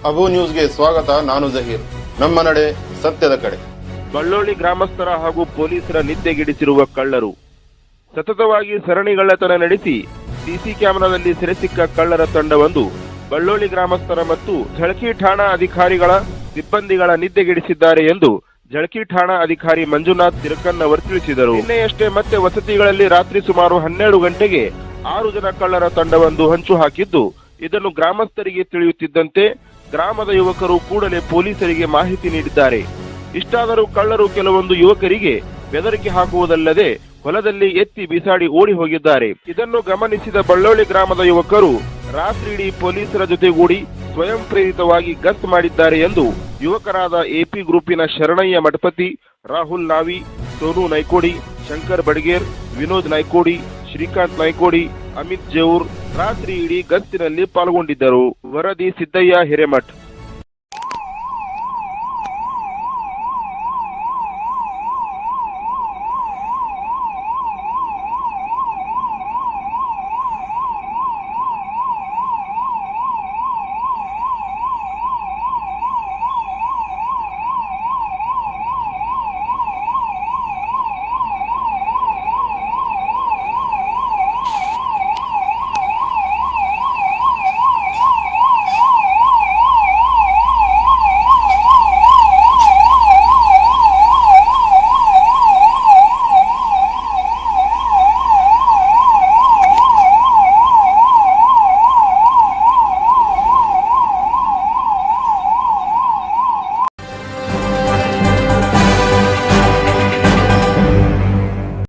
ಅಬು ನ್ಯೂಸ್ಗೆ ಸ್ವಾಗತ. ನಾನು ಜಹೀರ್. ನಮ್ಮ ನಡೆ ಸತ್ಯದ ಕಡೆ. ಬಳ್ಳೋಳಿ ಗ್ರಾಮಸ್ಥರ ಹಾಗೂ ಪೊಲೀಸರ ನಿದ್ದೆಗೆಡಿಸಿರುವ ಕಳ್ಳರು. ಸತತವಾಗಿ ಸರಣಿಗಳ್ಳತನ ನಡೆಸಿ ಸಿಸಿ ಕ್ಯಾಮೆರಾದಲ್ಲಿ ಸೆರೆಸಿಕ್ಕ ಕಳ್ಳರ ತಂಡವೊಂದು ಬಳ್ಳೋಳಿ ಗ್ರಾಮಸ್ಥರ ಮತ್ತು ಝಳಕಿ ಠಾಣಾ ಅಧಿಕಾರಿಗಳ ಸಿಬ್ಬಂದಿಗಳ ನಿದ್ದೆಗೆಡಿಸಿದ್ದಾರೆ ಎಂದು ಝಳಕಿ ಠಾಣಾ ಅಧಿಕಾರಿ ಮಂಜುನಾಥ್ ತಿರಕನ್ನವರ್ ತಿಳಿಸಿದರು. ನಿನ್ನೆಯಷ್ಟೇ ಮತ್ತೆ ವಸತಿಗಳಲ್ಲಿ ರಾತ್ರಿ ಸುಮಾರು 12 ಗಂಟೆಗೆ 6 ಜನ ಕಳ್ಳರ ತಂಡವೊಂದು ಹಂಚು ಹಾಕಿದ್ದು, ಇದನ್ನು ಗ್ರಾಮಸ್ಥರಿಗೆ ತಿಳಿಯುತ್ತಿದ್ದಂತೆ ಗ್ರಾಮದ ಯುವಕರು ಕೂಡಲೇ ಪೊಲೀಸರಿಗೆ ಮಾಹಿತಿ ನೀಡಿದ್ದಾರೆ. ಇಷ್ಟಾದರೂ ಕಳ್ಳರು ಕೆಲವೊಂದು ಯುವಕರಿಗೆ ಬೆದರಿಕೆ ಹಾಕುವುದಲ್ಲದೆ ಹೊಲದಲ್ಲಿ ಎತ್ತಿ ಬಿಸಾಡಿ ಓಡಿ ಹೋಗಿದ್ದಾರೆ. ಇದನ್ನು ಗಮನಿಸಿದ ಬಳ್ಳೋಳಿ ಗ್ರಾಮದ ಯುವಕರು ರಾತ್ರಿಯಿಡೀ ಪೊಲೀಸರ ಜೊತೆಗೂಡಿ ಸ್ವಯಂ ಪ್ರೇರಿತವಾಗಿ ಗಸ್ತು ಮಾಡಿದ್ದಾರೆ ಎಂದು ಯುವಕರಾದ ಎಪಿ ಗ್ರೂಪಿನ ಶರಣಯ್ಯ ಮಠಪತಿ, ರಾಹುಲ್ ನಾವಿ, ಸೋನು ನೈಕೋಡಿ, ಶಂಕರ್ ಬಡ್ಗೇರ್, ವಿನೋದ್ ನೈಕೋಡಿ, ಶ್ರೀಕಾಂತ್ ನೈಕೋಡಿ, ಅಮಿತ್ ಜೇವೂರ್ ರಾತ್ರಿ ಇಡೀ ಗಸ್ತಿನಲ್ಲಿ ಪಾಲ್ಗೊಂಡಿದ್ದರು. ವರದಿ ಸಿದ್ದಯ್ಯ ಹಿರೇಮಠ್.